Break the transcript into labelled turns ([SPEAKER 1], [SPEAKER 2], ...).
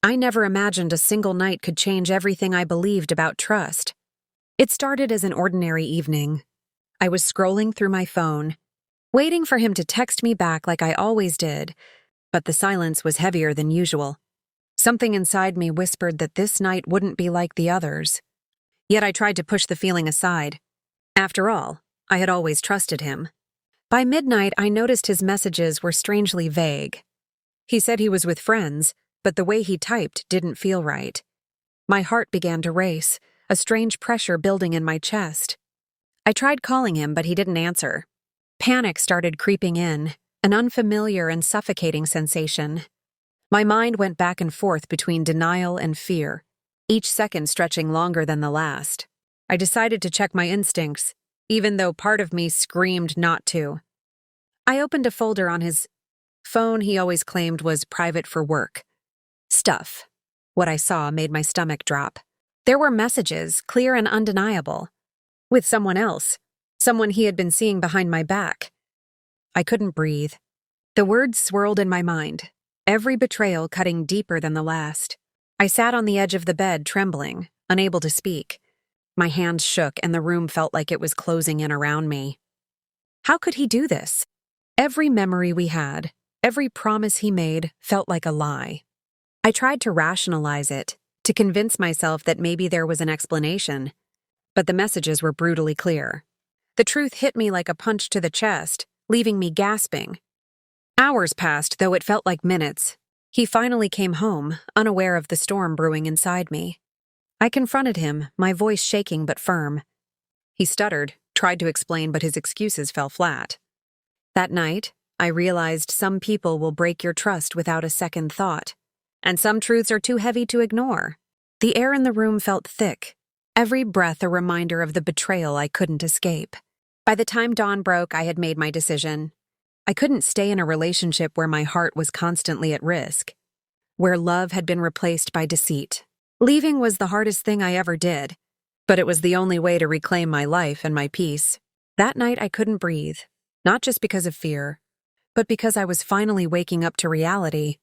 [SPEAKER 1] I never imagined a single night could change everything I believed about trust. It started as an ordinary evening. I was scrolling through my phone, waiting for him to text me back like I always did, but the silence was heavier than usual. Something inside me whispered that this night wouldn't be like the others. Yet I tried to push the feeling aside. After all, I had always trusted him. By midnight, I noticed his messages were strangely vague. He said he was with friends, but the way he typed didn't feel right. My heart began to race, a strange pressure building in my chest. I tried calling him, but he didn't answer. Panic started creeping in, an unfamiliar and suffocating sensation. My mind went back and forth between denial and fear, each second stretching longer than the last. I decided to check my instincts, even though part of me screamed not to. I opened a folder on his phone he always claimed was private for work. Stuff. What I saw made my stomach drop. There were messages, clear and undeniable. With someone else, someone he had been seeing behind my back. I couldn't breathe. The words swirled in my mind, every betrayal cutting deeper than the last. I sat on the edge of the bed, trembling, unable to speak. My hands shook and the room felt like it was closing in around me. How could he do this? Every memory we had, every promise he made, felt like a lie. I tried to rationalize it, to convince myself that maybe there was an explanation, but the messages were brutally clear. The truth hit me like a punch to the chest, leaving me gasping. Hours passed, though it felt like minutes. He finally came home, unaware of the storm brewing inside me. I confronted him, my voice shaking but firm. He stuttered, tried to explain, but his excuses fell flat. That night, I realized some people will break your trust without a second thought, and some truths are too heavy to ignore. The air in the room felt thick, every breath a reminder of the betrayal I couldn't escape. By the time dawn broke, I had made my decision. I couldn't stay in a relationship where my heart was constantly at risk, where love had been replaced by deceit. Leaving was the hardest thing I ever did, but it was the only way to reclaim my life and my peace. That night I couldn't breathe, not just because of fear, but because I was finally waking up to reality.